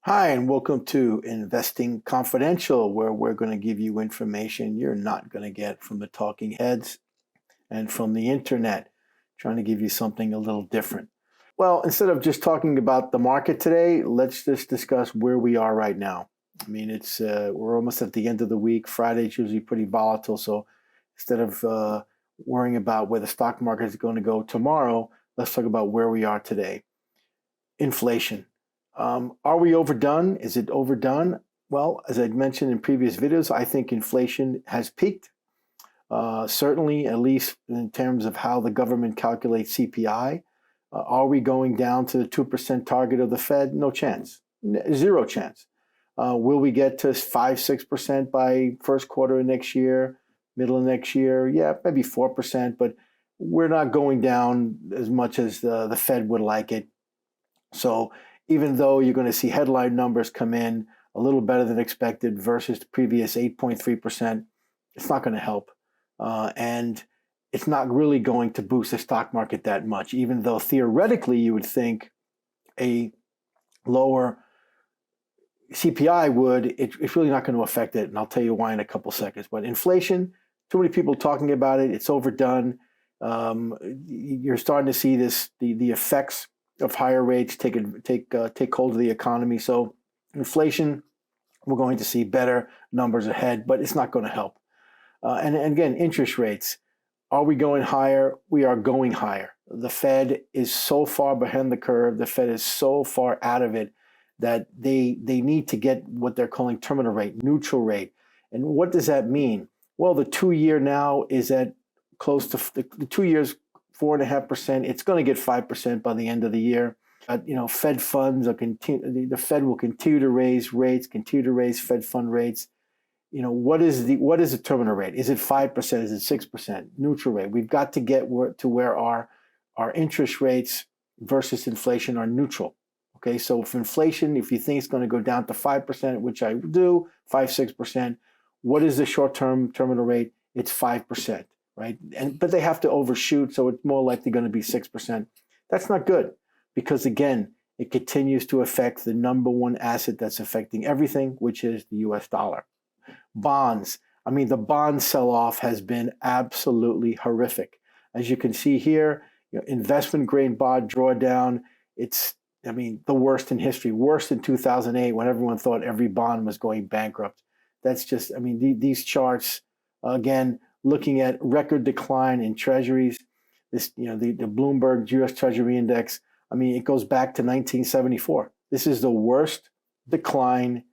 Hi, and welcome to Investing Confidential, where we're going to give you information you're not going to get from the talking heads and from the internet, trying to give you something a little different. Well, instead of just talking about the market today, let's just discuss where we are right now. I mean, we're almost at the end of the week. Friday's usually pretty volatile, so instead of worrying about where the stock market is going to go tomorrow, let's talk about where we are today. Inflation. Are we overdone? Is it overdone? Well, as I'd mentioned in previous videos, I think inflation has peaked. Certainly, at least in terms of how the government calculates CPI. Are we going down to the 2% target of the Fed? No chance. Zero chance. Will we get to 5-6% by first quarter of next year, middle of next year? Yeah, maybe 4%, but we're not going down as much as the Fed would like it. So even though you're going to see headline numbers come in a little better than expected versus the previous 8.3%, it's not going to help. And it's not really going to boost the stock market that much, even though theoretically you would think a lower CPI would. It's really not going to affect it. And I'll tell you why in a couple seconds. But inflation, too many people talking about it. It's overdone. You're starting to see the effects of higher rates take hold of the economy. So inflation, we're going to see better numbers ahead, but it's not going to help. And again, interest rates. Are we going higher? We are going higher. The Fed is so far behind the curve. The Fed is so far out of it that they need to get what they're calling terminal rate, neutral rate. And what does that mean? Well, the 2-year now is at close to the 2 years, 4.5%. It's going to get 5% by the end of the year. Fed funds are the Fed will continue to raise rates, continue to raise Fed fund rates. What is the terminal rate? Is it 5%? Is it 6%? Neutral rate. We've got to get to where our interest rates versus inflation are neutral. Okay, so if inflation, if you think it's going to go down to 5%, which I do, 5-6%, what is the short-term terminal rate? It's 5%. Right? But they have to overshoot, so it's more likely going to be 6%. That's not good because, again, it continues to affect the number one asset that's affecting everything, which is the US dollar. Bonds. I mean, the bond sell-off has been absolutely horrific. As you can see here, investment-grade bond drawdown, the worst in history, worse than 2008 when everyone thought every bond was going bankrupt. That's just, these charts, again, looking at record decline in treasuries, the Bloomberg US Treasury Index, it goes back to 1974. This is the worst decline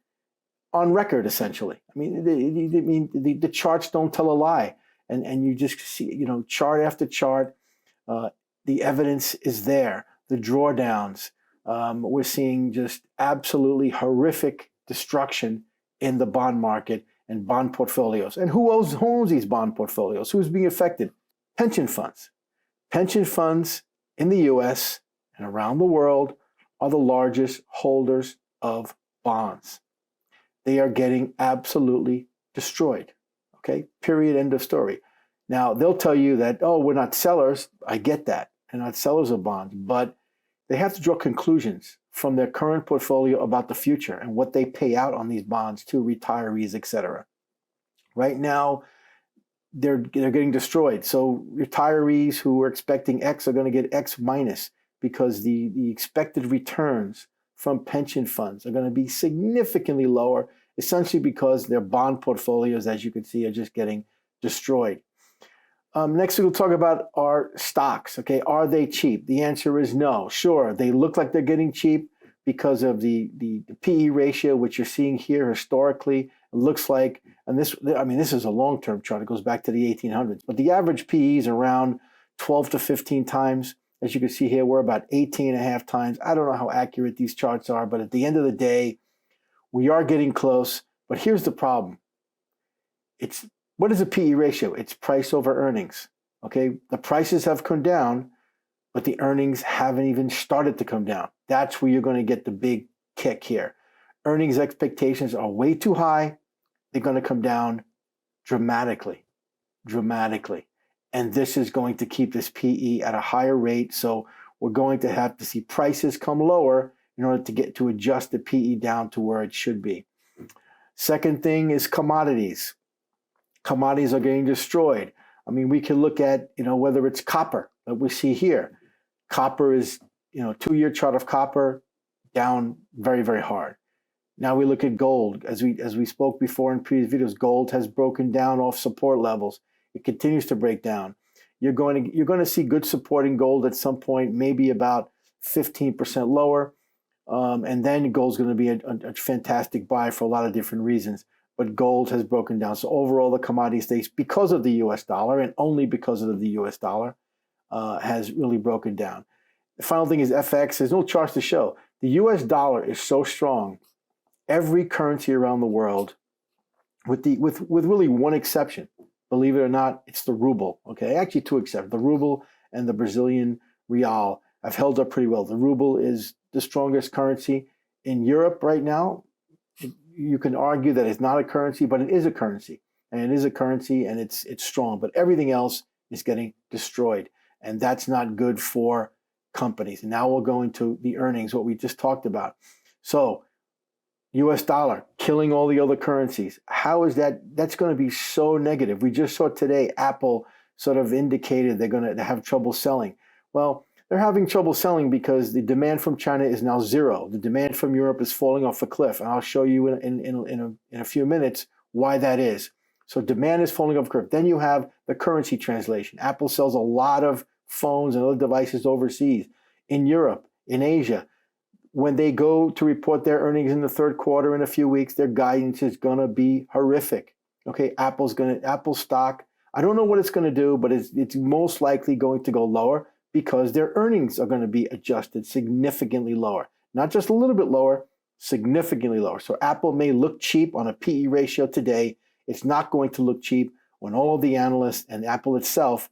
on record, essentially. The charts don't tell a lie. And you just see, chart after chart, the evidence is there. The drawdowns, we're seeing just absolutely horrific destruction in the bond market and bond portfolios. And who owns these bond portfolios? Who's being affected? Pension funds. Pension funds in the US and around the world are the largest holders of bonds. They are getting absolutely destroyed. Okay, period, end of story. Now, they'll tell you that, oh, we're not sellers. I get that. They're not sellers of bonds, but they have to draw conclusions from their current portfolio about the future and what they pay out on these bonds to retirees, etc. Right now, they're getting destroyed. So retirees who are expecting X are going to get X minus because the expected returns from pension funds are going to be significantly lower, essentially because their bond portfolios, as you can see, are just getting destroyed. Next, we'll talk about our stocks. Okay, are they cheap? The answer is no. Sure, they look like they're getting cheap because of the PE ratio, which you're seeing here historically. It looks like, and this is a long-term chart. It goes back to the 1800s. But the average PE is around 12 to 15 times. As you can see here, we're about 18.5 times. I don't know how accurate these charts are, but at the end of the day, we are getting close. But here's the problem. What is a PE ratio? It's price over earnings. Okay, the prices have come down, but the earnings haven't even started to come down. That's where you're going to get the big kick here. Earnings expectations are way too high. They're going to come down dramatically. And this is going to keep this PE at a higher rate. So we're going to have to see prices come lower in order to adjust the PE down to where it should be. Second thing is commodities. Commodities are getting destroyed. I mean, we can look at, whether it's copper that we see here. Copper is, 2-year chart of copper down very, very hard. Now we look at gold. As we spoke before in previous videos, gold has broken down off support levels. It continues to break down. You're going to see good support in gold at some point, maybe about 15% lower. And then gold's going to be a fantastic buy for a lot of different reasons. But gold has broken down. So overall, the commodity space, because of the US dollar and only because of the US dollar, has really broken down. The final thing is FX. There's no charts to show. The US dollar is so strong. Every currency around the world, with really one exception, believe it or not, it's the ruble. Okay, actually two exceptions: the ruble and the Brazilian real have held up pretty well. The ruble is the strongest currency in Europe right now. You can argue that it's not a currency, but it is a currency, and it is a currency, and it's strong. But everything else is getting destroyed, and that's not good for companies. And now we'll go into the earnings, what we just talked about. So, US dollar killing all the other currencies. How is that? That's going to be so negative. We just saw today Apple sort of indicated they're going to have trouble selling. Well, they're having trouble selling because the demand from China is now zero. The demand from Europe is falling off a cliff. And I'll show you in a few minutes why that is. So demand is falling off a cliff. Then you have the currency translation. Apple sells a lot of phones and other devices overseas, in Europe, in Asia. When they go to report their earnings in the third quarter in a few weeks, their guidance is going to be horrific. Okay, Apple stock, I don't know what it's going to do, but it's most likely going to go lower because their earnings are going to be adjusted significantly lower. Not just a little bit lower, significantly lower. So Apple may look cheap on a PE ratio today. It's not going to look cheap when all of the analysts and Apple itself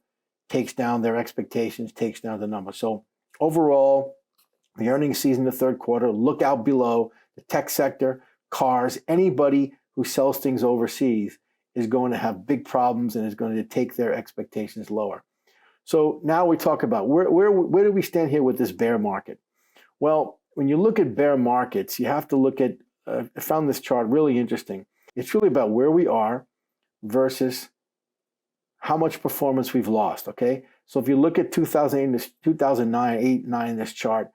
takes down their expectations, takes down the numbers. So overall, the earnings season, the third quarter, look out below. The tech sector, cars, anybody who sells things overseas is going to have big problems and is going to take their expectations lower. So now we talk about where do we stand here with this bear market? Well, when you look at bear markets, you have to look at, I found this chart really interesting. It's really about where we are versus how much performance we've lost, okay? So if you look at 2009 in this chart,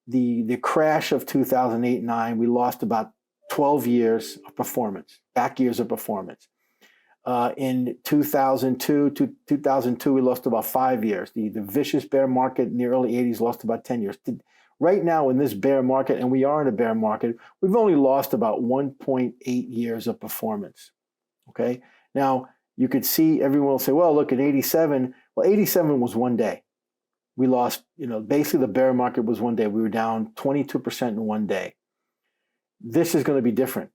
the crash of 2008-9, we lost about 12 years of performance, back years of performance. In 2002, we lost about 5 years. The vicious bear market in the early 80s lost about 10 years. Right now in this bear market, and we are in a bear market, we've only lost about 1.8 years of performance, okay? Now, you could see everyone will say, well, look, at 87, well, 87 was one day. We lost, basically the bear market was one day. We were down 22% in one day. This is going to be different,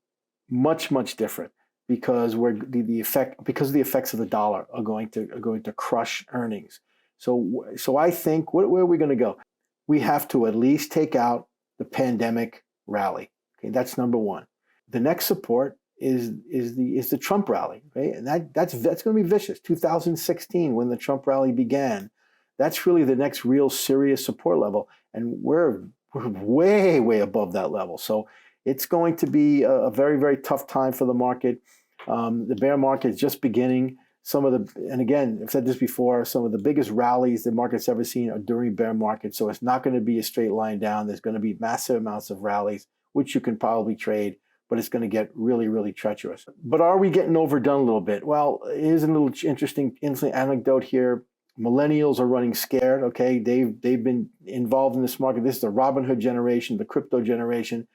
much, much different, because of the effects of the dollar are going to crush earnings. So I think where are we going to go? We have to at least take out the pandemic rally. Okay, that's number one. The next support is the Trump rally, right? And that's going to be vicious. 2016, when the Trump rally began, that's really the next real serious support level, and we're way, way above that level. So it's going to be a very, very tough time for the market. The bear market is just beginning. And again, I've said this before, some of the biggest rallies the market's ever seen are during bear markets. So it's not going to be a straight line down. There's going to be massive amounts of rallies, which you can probably trade, but it's going to get really, really treacherous. But are we getting overdone a little bit? Well, here's a little interesting anecdote here. Millennials are running scared, okay? They've been involved in this market. This is the Robinhood generation, the crypto generation.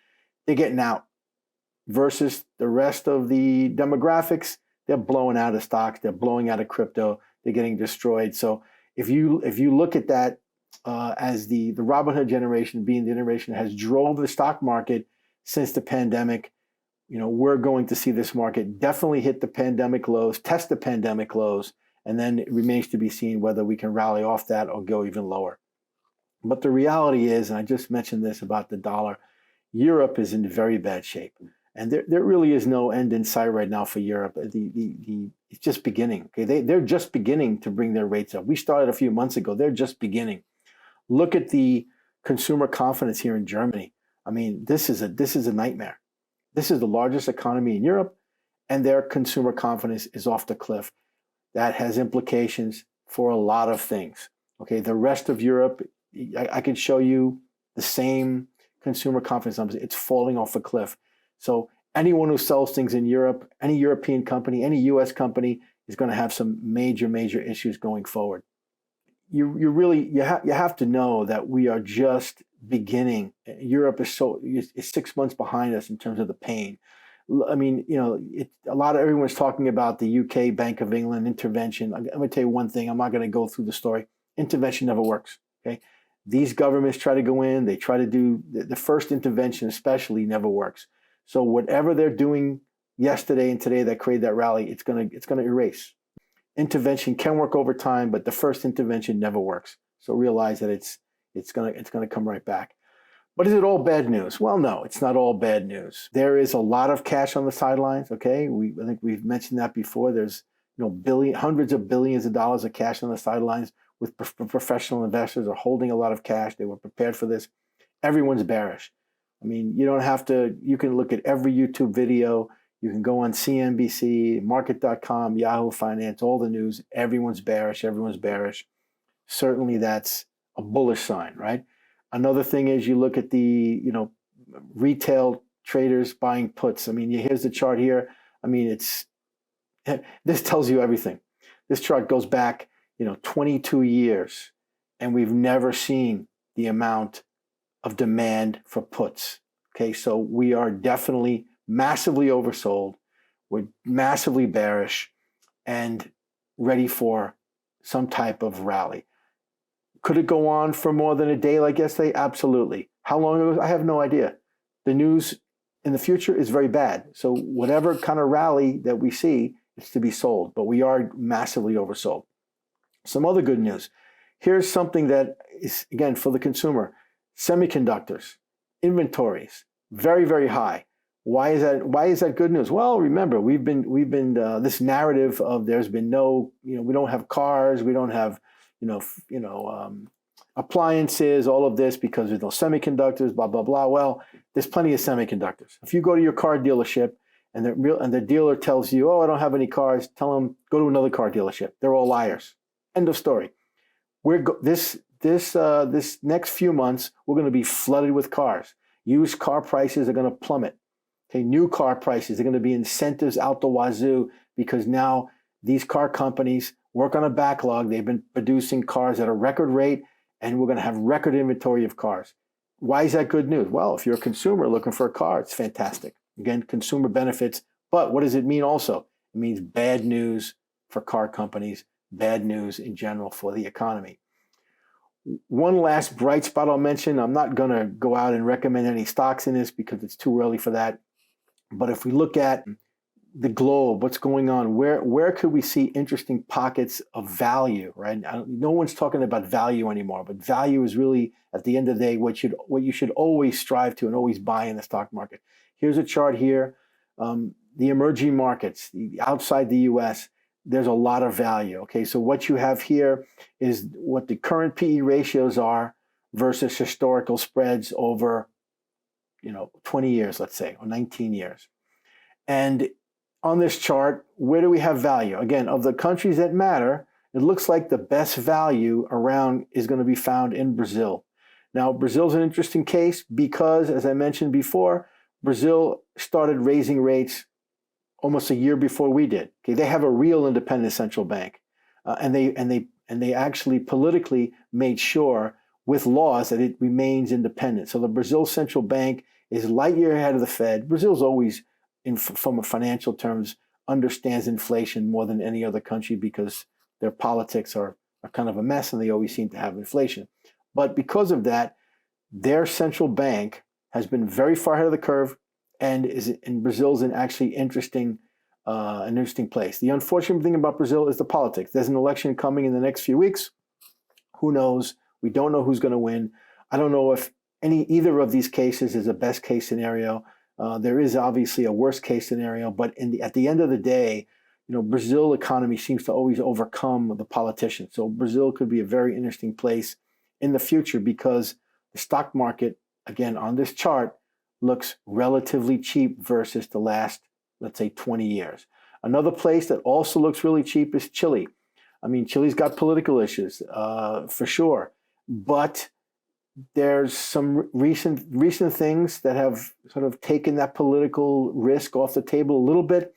They're getting out versus the rest of the demographics. They're blowing out of stocks. They're blowing out of crypto. They're getting destroyed. So if you look at that as the Robinhood generation being the generation that has drove the stock market since the pandemic, we're going to see this market definitely hit the pandemic lows, test the pandemic lows, and then it remains to be seen whether we can rally off that or go even lower. But the reality is, and I just mentioned this about the dollar, Europe is in very bad shape. And there really is no end in sight right now for Europe. It's just beginning. Okay, they're just beginning to bring their rates up. We started a few months ago. They're just beginning. Look at the consumer confidence here in Germany. I mean, this is a nightmare. This is the largest economy in Europe, and their consumer confidence is off the cliff. That has implications for a lot of things. Okay, the rest of Europe, I could show you the same consumer confidence numbers. It's falling off a cliff. So anyone who sells things in Europe, any European company, any US company is going to have some major issues going forward. You have to know that we are just beginning. Europe is 6 months behind us in terms of the pain. I mean, everyone's talking about the UK Bank of England intervention. I'm going to tell you one thing. I'm not going to go through the story. Intervention never works. Okay, these governments try to go in. They try to do the first intervention, especially, never works. So whatever they're doing yesterday and today that created that rally, it's going to erase. Intervention can work over time, but the first intervention never works. So realize that it's going to come right back. But is it all bad news? Well, no, it's not all bad news. There is a lot of cash on the sidelines. Okay, I think we've mentioned that before. There's hundreds of billions of dollars of cash on the sidelines with professional investors are holding a lot of cash. They were prepared for this. Everyone's bearish. I mean, you don't have to. You can look at every YouTube video. You can go on CNBC, Market.com, Yahoo Finance, all the news. Everyone's bearish. Everyone's bearish. Certainly, that's a bullish sign, right? Another thing is you look at the retail traders buying puts. I mean, here's the chart here. I mean, this tells you everything. This chart goes back 22 years, and we've never seen the amount of demand for puts. Okay, so we are definitely massively oversold. We're massively bearish and ready for some type of rally. Could it go on for more than a day like yesterday? Absolutely. How long? I have no idea. The news in the future is very bad. So whatever kind of rally that we see, it's to be sold. But we are massively oversold. Some other good news. Here's something that is, again, for the consumer. Semiconductors, inventories, very high. Why is that good news? Well, remember, we've been this narrative of there's been no, we don't have cars, we don't have appliances, all of this because there's no semiconductors, blah blah blah. Well, there's plenty of semiconductors. If you go to your car dealership and the dealer tells you, "Oh, I don't have any cars," tell them go to another car dealership. They're all liars. End of story. This next few months we're going to be flooded with cars. Used car prices are going to plummet. Okay, new car prices are going to be incentives out the wazoo because now these car companies work on a backlog. They've been producing cars at a record rate, and we're going to have record inventory of cars. Why is that good news? Well, if you're a consumer looking for a car, it's fantastic. Again, consumer benefits. But what does it mean also? It means bad news for car companies, bad news in general for the economy. One last bright spot I'll mention. I'm not going to go out and recommend any stocks in this because it's too early for that. But if we look at the globe, what's going on, where could we see interesting pockets of value, right? No one's talking about value anymore, but value is really, at the end of the day, what you should always strive to and always buy in the stock market. Here's a chart here. The emerging markets, outside the US, there's a lot of value. Okay, so what you have here is what the current PE ratios are versus historical spreads over 20 years, let's say, or 19 years. And on this chart, where do we have value? Again, of the countries that matter, it looks like the best value around is going to be found in Brazil. Now, Brazil's an interesting case because, as I mentioned before, Brazil started raising rates almost a year before we did. Okay, they have a real independent central bank, and they actually politically made sure with laws that it remains independent. So the Brazil central bank is light year ahead of the Fed. Brazil's always, from a financial terms, understands inflation more than any other country because their politics are kind of a mess and they always seem to have inflation. But because of that, their central bank has been very far ahead of the curve and Brazil's an actually interesting place. The unfortunate thing about Brazil is the politics. There's an election coming in the next few weeks. Who knows? We don't know who's going to win. I don't know if either of these cases is a best case scenario. There is obviously a worst case scenario, but at the end of the day, Brazil economy seems to always overcome the politicians. So Brazil could be a very interesting place in the future because the stock market, again, on this chart, looks relatively cheap versus the last, let's say, 20 years. Another place that also looks really cheap is Chile. I mean, Chile's got political issues, for sure, but there's some recent things that have sort of taken that political risk off the table a little bit.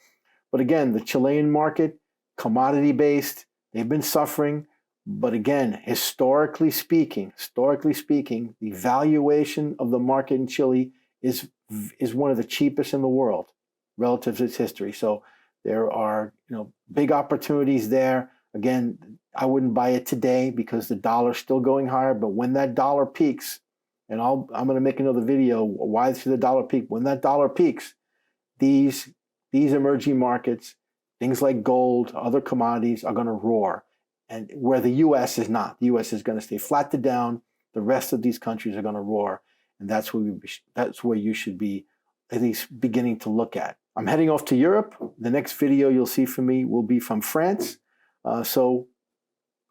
But again, the Chilean market, commodity-based, they've been suffering. But again, historically speaking, the valuation of the market in Chile is one of the cheapest in the world relative to its history. So there are, big opportunities there. Again, I wouldn't buy it today because the dollar's still going higher. But when that dollar peaks, and I'm going to make another video, why should the dollar peak? When that dollar peaks, these emerging markets, things like gold, other commodities, are going to roar. And where the U.S. is not. The U.S. is going to stay flat to down. The rest of these countries are going to roar. And that's where you should be at least beginning to look at. I'm heading off to Europe. The next video you'll see from me will be from France. So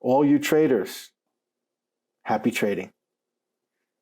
all you traders, happy trading.